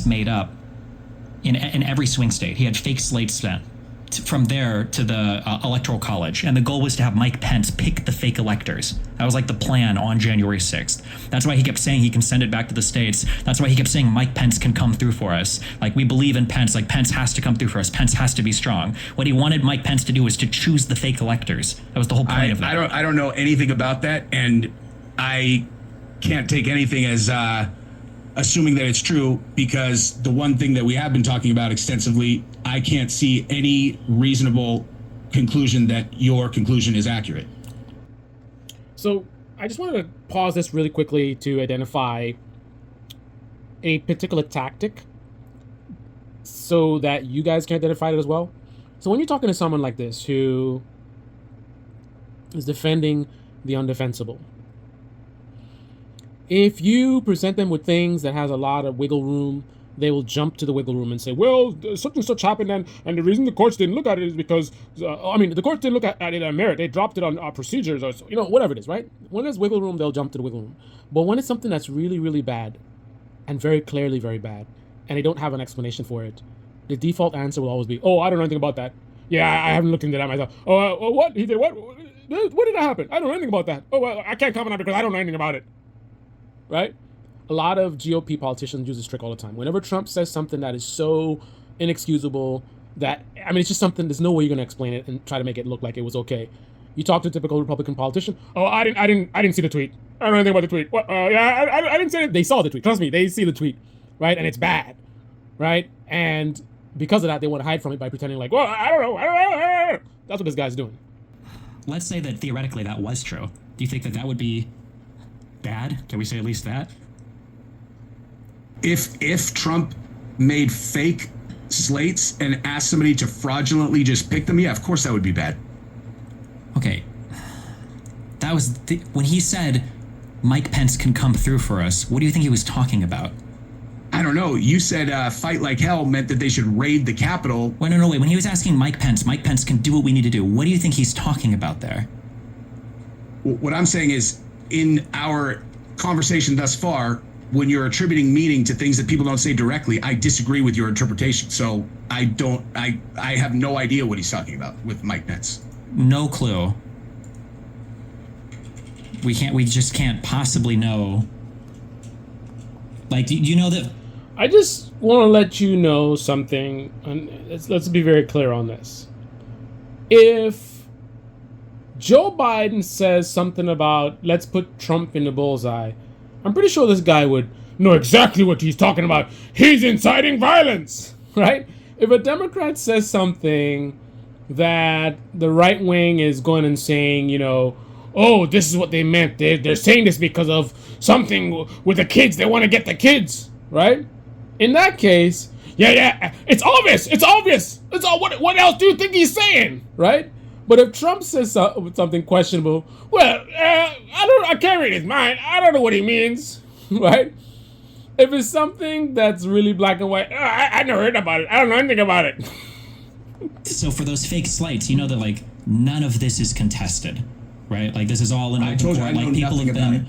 made up in every swing state. He had fake slates sent from there to the Electoral College. And the goal was to have Mike Pence pick the fake electors. That was like the plan on January 6th. That's why he kept saying he can send it back to the states. That's why he kept saying Mike Pence can come through for us. Like, we believe in Pence. Like, Pence has to come through for us. Pence has to be strong. What he wanted Mike Pence to do was to choose the fake electors. That was the whole point of that. I don't know anything about that, and I can't take anything as assuming that it's true, because the one thing that we have been talking about extensively, I can't see any reasonable conclusion that your conclusion is accurate. So I just wanted to pause this really quickly to identify a particular tactic so that you guys can identify it as well. So when you're talking to someone like this who is defending the undefensible, if you present them with things that has a lot of wiggle room, they will jump to the wiggle room and say, well, such and such happened, and the reason the courts didn't look at it is because, the courts didn't look at it on merit. They dropped it on procedures, or, whatever it is, right? When there's wiggle room, they'll jump to the wiggle room. But when it's something that's really, really bad, and very clearly very bad, and they don't have an explanation for it, the default answer will always be, oh, I don't know anything about that. Yeah, I haven't looked into that myself. Oh, what? He did what? What did that happen? I don't know anything about that. Oh, well, I can't comment on it because I don't know anything about it. Right? A lot of GOP politicians use this trick all the time. Whenever Trump says something that is so inexcusable that, it's just something, there's no way you're going to explain it and try to make it look like it was okay. You talk to a typical Republican politician. Oh, I didn't see the tweet. I don't know anything about the tweet. What? I didn't say it. They saw the tweet. Trust me, they see the tweet, right? And it's bad, right? And because of that, they want to hide from it by pretending like, well, I don't know. That's what this guy's doing. Let's say that theoretically that was true. Do you think that would be bad? Can we say at least that? If Trump made fake slates and asked somebody to fraudulently just pick them, yeah, of course that would be bad. Okay. That was when he said Mike Pence can come through for us. What do you think he was talking about? I don't know. You said fight like hell meant that they should raid the Capitol. Wait, no, wait. When he was asking Mike Pence can do what we need to do. What do you think he's talking about there? What I'm saying is, in our conversation thus far, when you're attributing meaning to things that people don't say directly, I disagree with your interpretation. So I have no idea what he's talking about with Mike Pence. No clue. We just can't possibly know. Like, do you know that? I just want to let you know something, and let's be very clear on this. If Joe Biden says something about, let's put Trump in the bullseye, I'm pretty sure this guy would know exactly what he's talking about. He's inciting violence, right? If a Democrat says something that the right wing is going and saying, oh, this is what they meant. They're saying this because of something with the kids. They want to get the kids, right? In that case, yeah, it's obvious. It's all. What else do you think he's saying, right? But if Trump says something questionable, well, I can't read his mind. I don't know what he means, right? If it's something that's really black and white, I never heard about it. I don't know anything about it. So for those fake slights, you know that like none of this is contested, right? Like this is all in. I told you, I know nothing about it.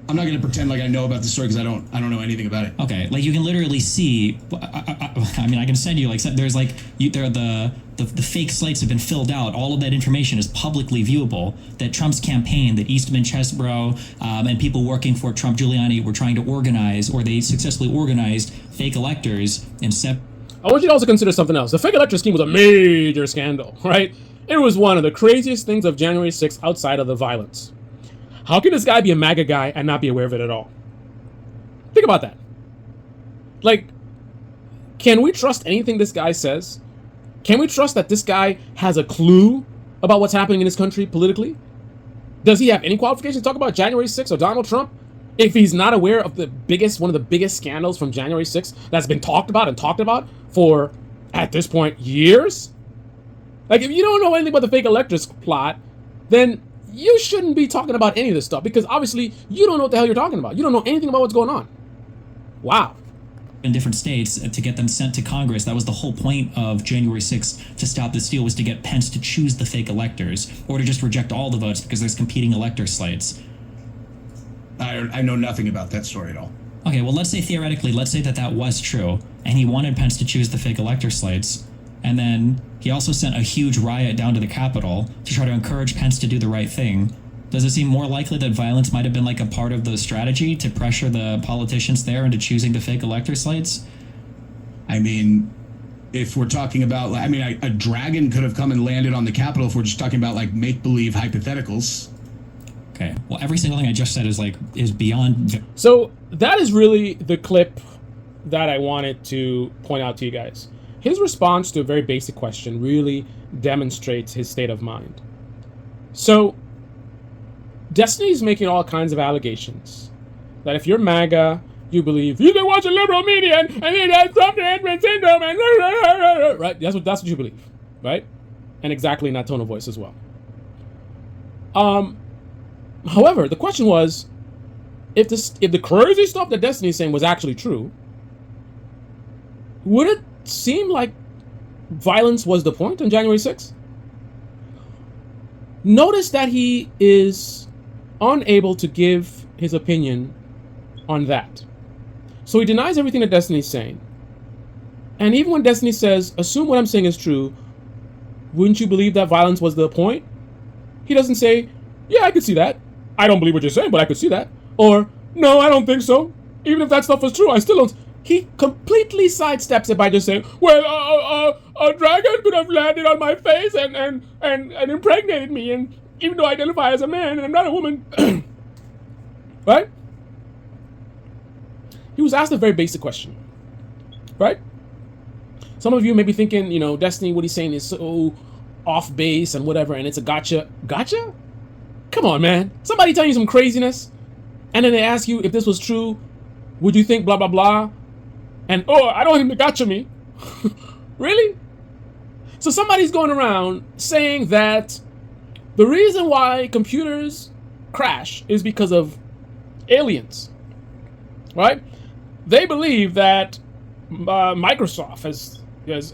I'm not going to pretend like I know about the story because I don't know anything about it. Okay, like you can literally see. I can send you there's the fake slates have been filled out. All of that information is publicly viewable. That Trump's campaign, that Eastman Chesbrough and people working for Trump Giuliani were trying to organize, or they successfully organized fake electors and I want you to also consider something else. The fake elector scheme was a major scandal, right? It was one of the craziest things of January 6th outside of the violence. How can this guy be a MAGA guy and not be aware of it at all? Think about that. Like, can we trust anything this guy says? Can we trust that this guy has a clue about what's happening in this country politically? Does he have any qualifications to talk about January 6th or Donald Trump if he's not aware of one of the biggest scandals from January 6th that's been talked about for, at this point, years? Like, if you don't know anything about the fake electors plot, then you shouldn't be talking about any of this stuff, because obviously you don't know what the hell you're talking about. You don't know anything about what's going on. Wow. In different states to get them sent to Congress. That was the whole point of January 6th to stop this deal, was to get Pence to choose the fake electors or to just reject all the votes because there's competing elector slates. I know nothing about that story at all. Okay, well, let's say theoretically, let's say that was true, and he wanted Pence to choose the fake elector slates. And then he also sent a huge riot down to the Capitol to try to encourage Pence to do the right thing. Does it seem more likely that violence might have been like a part of the strategy to pressure the politicians there into choosing the fake elector slates? I mean, if we're talking about, I mean, a dragon could have come and landed on the Capitol if we're just talking about like make-believe hypotheticals. Okay, well, every single thing I just said is beyond. So that is really the clip that I wanted to point out to you guys. His response to a very basic question really demonstrates his state of mind. So Destiny's making all kinds of allegations that if you're MAGA, you believe you can watch a liberal media and it has Trump entrance syndrome and right. That's what you believe, right? And exactly in that tone of voice as well. However, the question was, if the crazy stuff that Destiny's saying was actually true, would it seem like violence was the point on January 6th? Notice that he is unable to give his opinion on that. So he denies everything that Destiny's saying. And even when Destiny says, assume what I'm saying is true, wouldn't you believe that violence was the point? He doesn't say, yeah, I could see that. I don't believe what you're saying, but I could see that. Or, no, I don't think so. Even if that stuff was true, I still don't. He completely sidesteps it by just saying, well, a dragon could have landed on my face and impregnated me, and even though I identify as a man and I'm not a woman. Right? He was asked a very basic question. Right? Some of you may be thinking, Destiny, what he's saying is so off base and whatever, and it's a gotcha. Gotcha? Come on, man. Somebody telling you some craziness, and then they ask you if this was true, would you think blah, blah, blah? And, I don't think they gotcha me. Really? So somebody's going around saying that the reason why computers crash is because of aliens, right? They believe that Microsoft has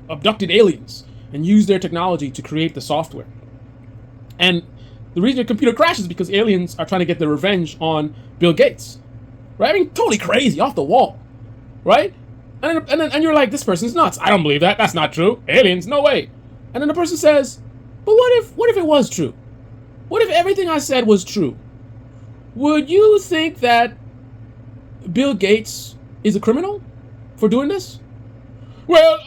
abducted aliens and used their technology to create the software. And the reason a computer crashes is because aliens are trying to get their revenge on Bill Gates, right? I mean, totally crazy, off the wall, right? And you're like, this person's nuts. I don't believe that. That's not true. Aliens, no way. And then the person says, but what if it was true? What if everything I said was true? Would you think that Bill Gates is a criminal for doing this? Well,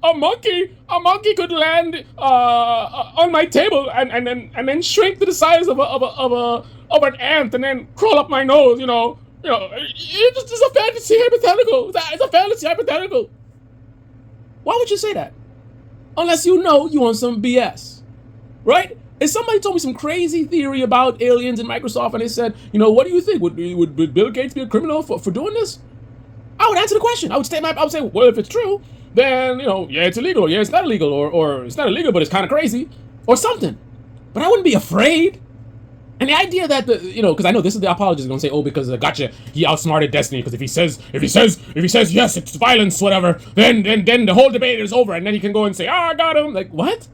a monkey could land on my table and then shrink to the size of an ant and then crawl up my nose. It's just a fantasy hypothetical. It's a fantasy hypothetical. Why would you say that? Unless you want some BS, right? If somebody told me some crazy theory about aliens and Microsoft and they said, what do you think? Would Bill Gates be a criminal for doing this? I would answer the question. I would say, well, if it's true, then, yeah, it's illegal. Yeah, it's not illegal. Or it's not illegal, but it's kind of crazy. Or something. But I wouldn't be afraid. And the idea that, because I know this is the apologist going to say, because gotcha, he outsmarted Destiny. Because if he says, yes, it's violence, whatever, then the whole debate is over. And then he can go and say, I got him. Like, what?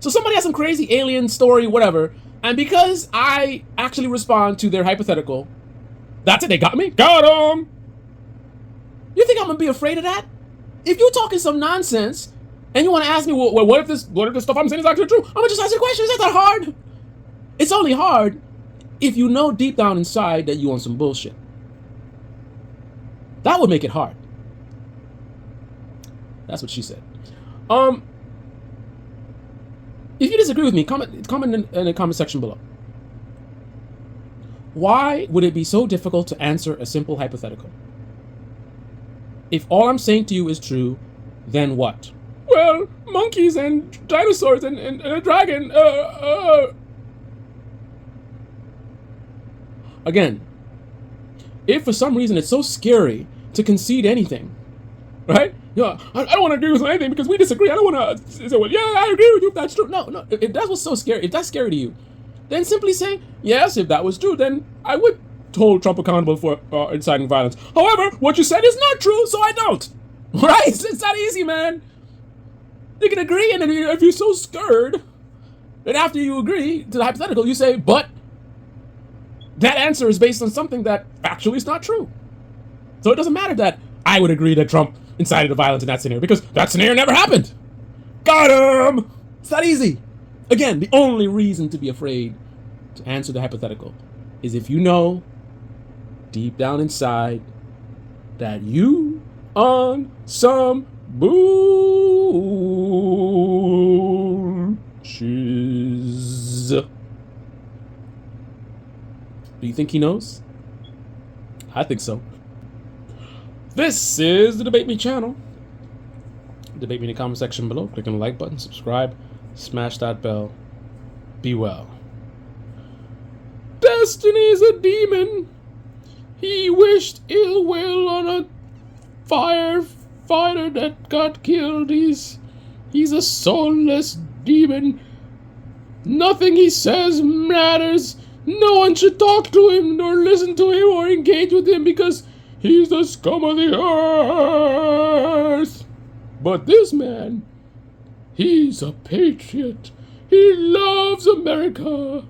So somebody has some crazy alien story, whatever. And because I actually respond to their hypothetical, that's it, they got me? Got him! You think I'm gonna be afraid of that? If you're talking some nonsense and you want to ask me, well, what if this stuff I'm saying is actually true? I'm gonna just answer the question. It's not that hard. It's only hard if you know deep down inside that you on some bullshit. That would make it hard. That's what she said. If you disagree with me, comment in the comment section below. Why would it be so difficult to answer a simple hypothetical? If all I'm saying to you is true, then what? Well, monkeys and dinosaurs and a dragon. Again, if for some reason it's so scary to concede anything, right? Yeah, I don't want to agree with anything because we disagree. I don't want to say, well, yeah, I agree with you if that's true. No. If that was so scary, if that's scary to you, then simply say, yes, if that was true, then I would hold Trump accountable for inciting violence. However, what you said is not true, so I don't. Right? It's that easy, man. You can agree, and then if you're so scared, then after you agree to the hypothetical, you say, but that answer is based on something that actually is not true. So it doesn't matter that I would agree that Trump incited the violence in that scenario, because that scenario never happened. Got him! It's that easy. Again, the only reason to be afraid to answer the hypothetical is if you know deep down inside that you on some bullshiz. Do you think he knows? I think so. This is the Debate Me channel. Debate me in the comment section below. Click on the like button, subscribe, smash that bell. Be well. Destiny's a demon. He wished ill will on a firefighter that got killed. He's a soulless demon. Nothing he says matters. No one should talk to him, or listen to him, or engage with him, because he's the scum of the earth. But this man, he's a patriot. He loves America.